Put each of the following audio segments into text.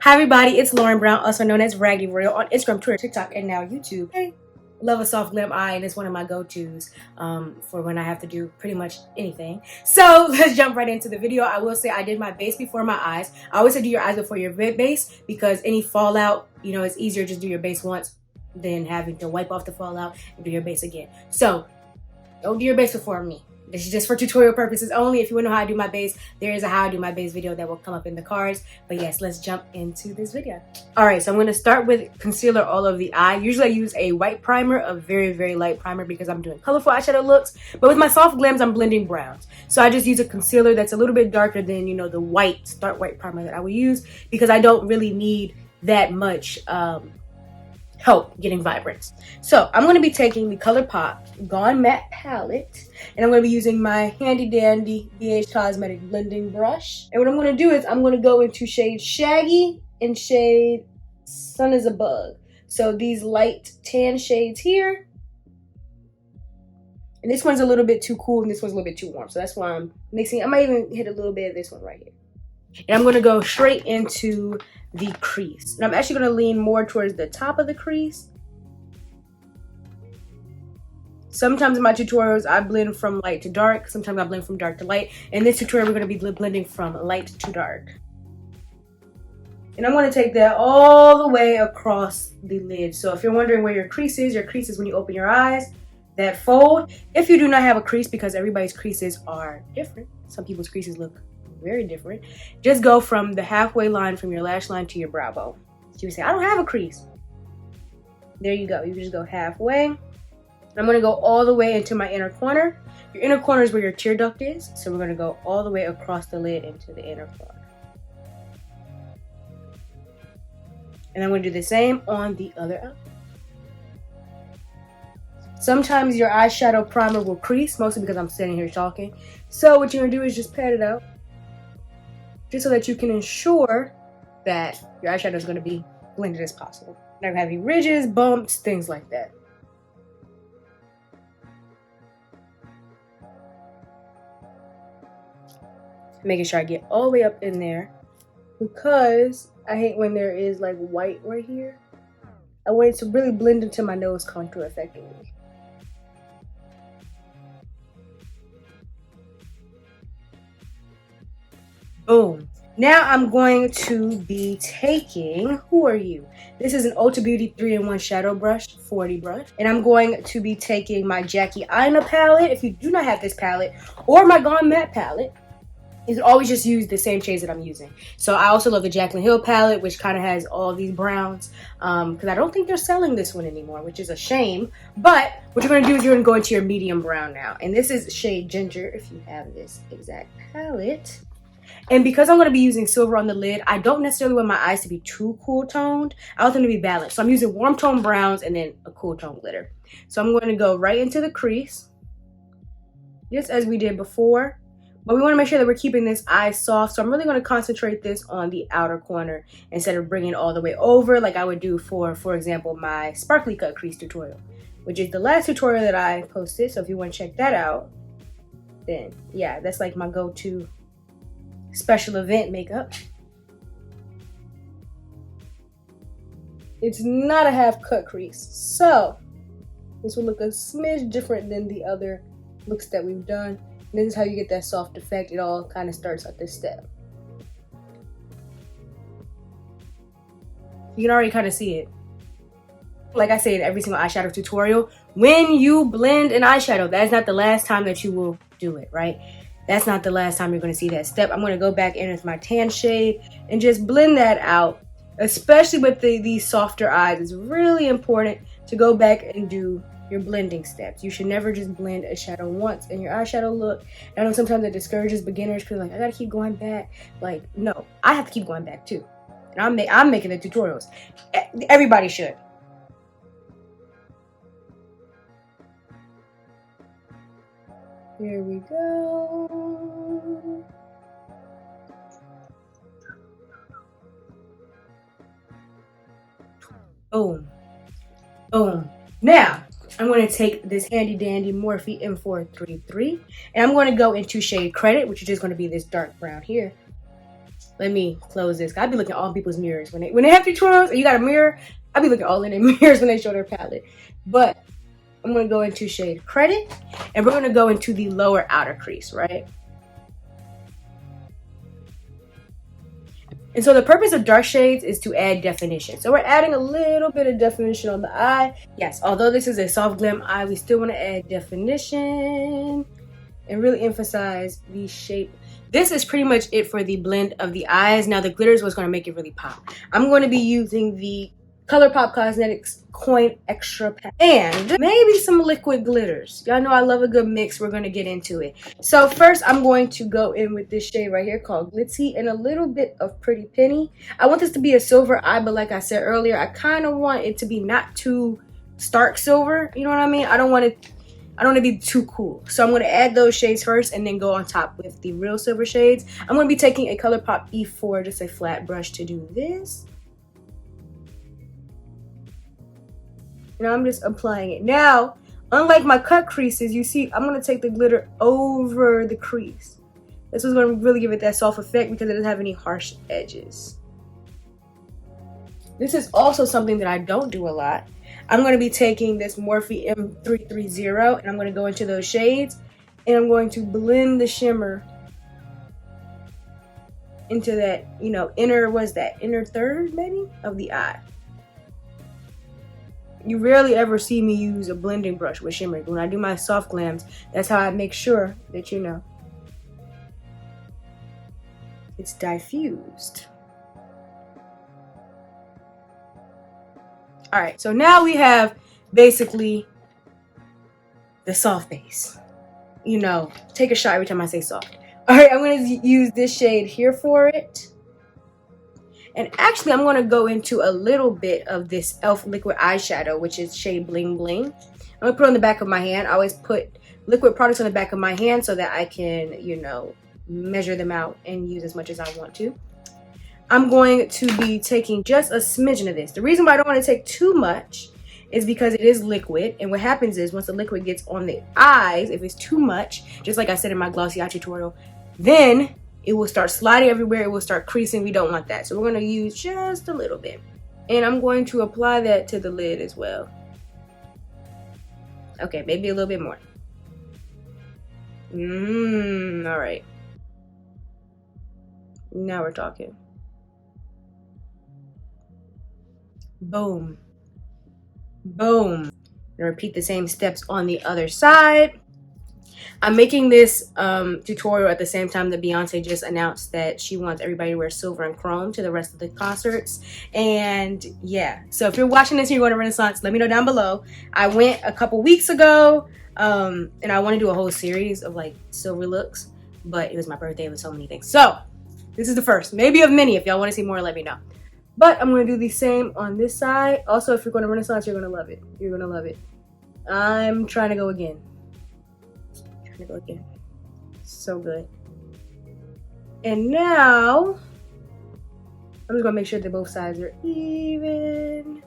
Hi everybody, it's Lauren Brown, also known as Raggedy Royal on Instagram, Twitter, TikTok, and now YouTube. Hey, love a soft glam eye, and it's one of my go-tos for when I have to do pretty much anything. So let's jump right into the video. I will say I did my base before my eyes. I always say do your eyes before your base because any fallout, you know, it's easier just do your base once than having to wipe off the fallout and do your base again. So don't do your base before me. This is just for tutorial purposes only. If you want to know how I do my base, there is a how I do my base video that will come up in the cards. But yes, let's jump into this video. All right, so I'm going to start with concealer all over the eye. Usually I use a white primer, a very, very light primer because I'm doing colorful eyeshadow looks. But with my soft glams, I'm blending browns. So I just use a concealer that's a little bit darker than, you know, the white, start white primer that I would use because I don't really need that much help getting vibrance. So I'm going to be taking the Colourpop Gone Matte palette, and I'm going to be using my handy dandy BH Cosmetic blending brush. And what I'm going to do is I'm going to go into shade Shaggy and shade Sun is a Bug. So these light tan shades here. And this one's a little bit too cool and this one's a little bit too warm. So that's why I'm mixing. I might even hit a little bit of this one right here. And I'm going to go straight into the crease. And I'm actually going to lean more towards the top of the crease. Sometimes in my tutorials, I blend from light to dark. Sometimes I blend from dark to light. In this tutorial, we're going to be blending from light to dark. And I'm going to take that all the way across the lid. So if you're wondering where your crease is when you open your eyes. That fold. If you do not have a crease, because everybody's creases are different. Some people's creases look very different. Just go from the halfway line from your lash line to your brow bone. So you say, I don't have a crease. There you go. You just go halfway. I'm going to go all the way into my inner corner. Your inner corner is where your tear duct is. So we're going to go all the way across the lid into the inner corner. And I'm going to do the same on the other eye. Sometimes your eyeshadow primer will crease, mostly because I'm sitting here talking. So what you're going to do is just pat it out. Just so that you can ensure that your eyeshadow is going to be blended as possible. Not have any ridges, bumps, things like that. Making sure I get all the way up in there because I hate when there is like white right here. I want it to really blend into my nose contour effectively. Boom. Now I'm going to be taking, who are you? This is an Ulta Beauty 3-in-1 shadow brush, 40 brush. And I'm going to be taking my Jackie Aina palette. If you do not have this palette, or my Gone Matte palette, you can always just use the same shades that I'm using. So I also love the Jaclyn Hill palette, which kind of has all these browns. Because I don't think they're selling this one anymore, which is a shame. But what you're going to do is you're going to go into your medium brown now. And this is shade Ginger, if you have this exact palette. And because I'm going to be using silver on the lid, I don't necessarily want my eyes to be too cool toned. I want them to be balanced. So I'm using warm tone browns and then a cool tone glitter. So I'm going to go right into the crease, just as we did before. But we want to make sure that we're keeping this eye soft. So I'm really going to concentrate this on the outer corner instead of bringing it all the way over like I would do for example, my sparkly cut crease tutorial, which is the last tutorial that I posted. So if you want to check that out, then yeah, that's like my go-to special event makeup. It's not a half cut crease, so this will look a smidge different than the other looks that we've done. And this is how you get that soft effect. It all kind of starts at this step. You can already kind of see it. Like I say in every single eyeshadow tutorial, when you blend an eyeshadow, that is not the last time that you will do it, right? That's not the last time you're going to see that step. I'm going to go back in with my tan shade and just blend that out. Especially with these softer eyes, it's really important to go back and do your blending steps. You should never just blend a shadow once in your eyeshadow look. I know sometimes it discourages beginners because like, I got to keep going back. Like, no, I have to keep going back too. And I'm making the tutorials. Everybody should. Here we go. Boom. Boom. Now, I'm going to take this handy dandy Morphe M433 and I'm going to go into shade Credit, which is just going to be this dark brown here. Let me close this. I be looking at all people's mirrors when they have tutorials and you got a mirror. I be looking all in their mirrors when they show their palette. But I'm gonna go into shade Credit, and we're gonna go into the lower outer crease, right? And so the purpose of dark shades is to add definition. So we're adding a little bit of definition on the eye. Yes, although this is a soft glam eye, we still want to add definition and really emphasize the shape. This is pretty much it for the blend of the eyes. Now the glitter is what's going to make it really pop. I'm going to be using the Colourpop Cosmetics Coin Extra Pack and maybe some liquid glitters. Y'all know I love a good mix. We're going to get into it. So first I'm going to go in with this shade right here called Glitzy and a little bit of Pretty Penny. I want this to be a silver eye, but like I said earlier, I kind of want it to be not too stark silver. You know what I mean? I don't want to be too cool. So I'm going to add those shades first and then go on top with the real silver shades. I'm going to be taking a Colourpop E4, just a flat brush to do this. And I'm just applying it. Now, unlike my cut creases, you see, I'm going to take the glitter over the crease. This is going to really give it that soft effect because it doesn't have any harsh edges. This is also something that I don't do a lot. I'm going to be taking this Morphe M330 and I'm going to go into those shades and I'm going to blend the shimmer into that, you know, inner third maybe of the eye. You rarely ever see me use a blending brush with shimmer. When I do my soft glams, that's how I make sure that, you know, it's diffused. All right, so now we have basically the soft base. You know, take a shot every time I say soft. All right, I'm going to use this shade here for it. And actually, I'm going to go into a little bit of this e.l.f. liquid eyeshadow, which is shade Bling Bling. I'm going to put it on the back of my hand. I always put liquid products on the back of my hand so that I can, you know, measure them out and use as much as I want to. I'm going to be taking just a smidgen of this. The reason why I don't want to take too much is because it is liquid. And what happens is once the liquid gets on the eyes, if it's too much, just like I said in my glossy eye tutorial, then it will start sliding everywhere. It will start creasing. We don't want that. So we're going to use just a little bit. And I'm going to apply that to the lid as well. Okay, maybe a little bit more. All right. Now we're talking. Boom. Boom. And repeat the same steps on the other side. I'm making this tutorial at the same time that Beyonce just announced that she wants everybody to wear silver and chrome to the rest of the concerts. And yeah, so if you're watching this and you're going to Renaissance, let me know down below. I went a couple weeks ago and I want to do a whole series of like silver looks, but it was my birthday with so many things. So this is the first, maybe of many. If y'all want to see more, let me know. But I'm going to do the same on this side. Also, if you're going to Renaissance, you're going to love it. You're going to love it. I'm trying to go again. Go again. So good. And now I'm just gonna make sure that both sides are even.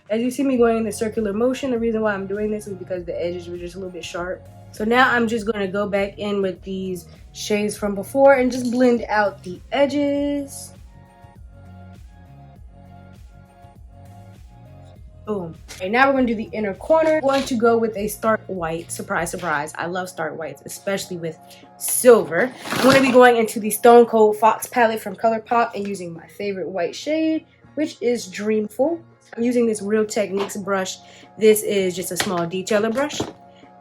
As you see me going in the circular motion, the reason why I'm doing this is because the edges were just a little bit sharp. So now I'm just gonna go back in with these shades from before and just blend out the edges. Boom. Okay, now we're going to do the inner corner. I'm going to go with a stark white. Surprise, surprise. I love stark whites, especially with silver. I'm going to be going into the Stone Cold Fox palette from Colourpop and using my favorite white shade, which is Dreamful. I'm using this Real Techniques brush. This is just a small detailer brush.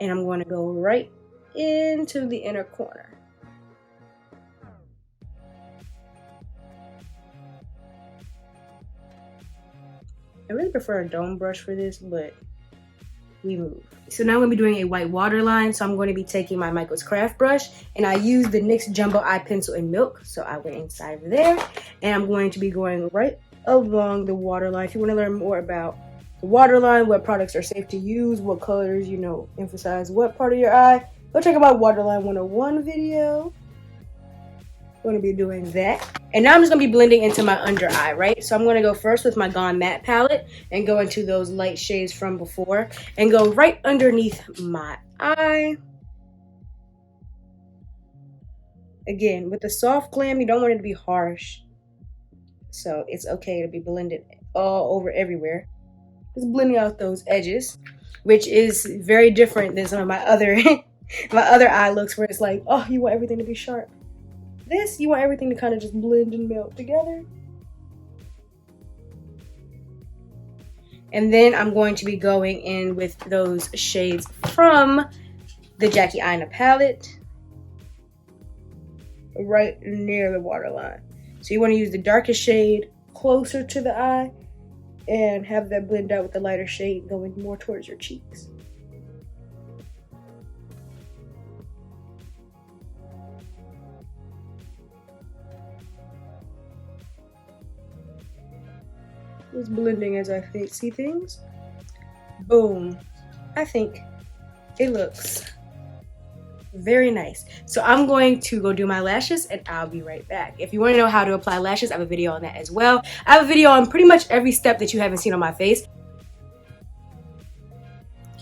And I'm going to go right into the inner corner. I really prefer a dome brush for this, but we move. So now I'm going to be doing a white waterline. So I'm going to be taking my Michael's Craft brush and I used the NYX Jumbo Eye Pencil in Milk. So I went inside of there and I'm going to be going right along the waterline. If you want to learn more about the waterline, what products are safe to use, what colors, you know, emphasize what part of your eye, go check out my Waterline 101 video. I'm going to be doing that. And now I'm just going to be blending into my under eye, right? So I'm going to go first with my Gone Matte palette and go into those light shades from before and go right underneath my eye. Again, with the soft glam, you don't want it to be harsh. So it's okay to be blended all over everywhere. Just blending out those edges, which is very different than some of my other my other eye looks where it's like, oh, you want everything to be sharp. This, you want everything to kind of just blend and melt together. And then I'm going to be going in with those shades from the Jackie Aina palette right near the waterline. So you want to use the darkest shade closer to the eye and have that blend out with the lighter shade going more towards your cheeks. Just blending as I see things. Boom. I think it looks very nice. So I'm going to go do my lashes and I'll be right back. If you want to know how to apply lashes, I have a video on that as well. I have a video on pretty much every step that you haven't seen on my face.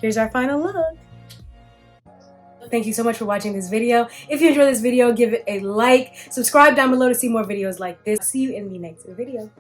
Here's our final look. Thank you so much for watching this video. If you enjoyed this video, give it a like. Subscribe down below to see more videos like this. See you in the next video.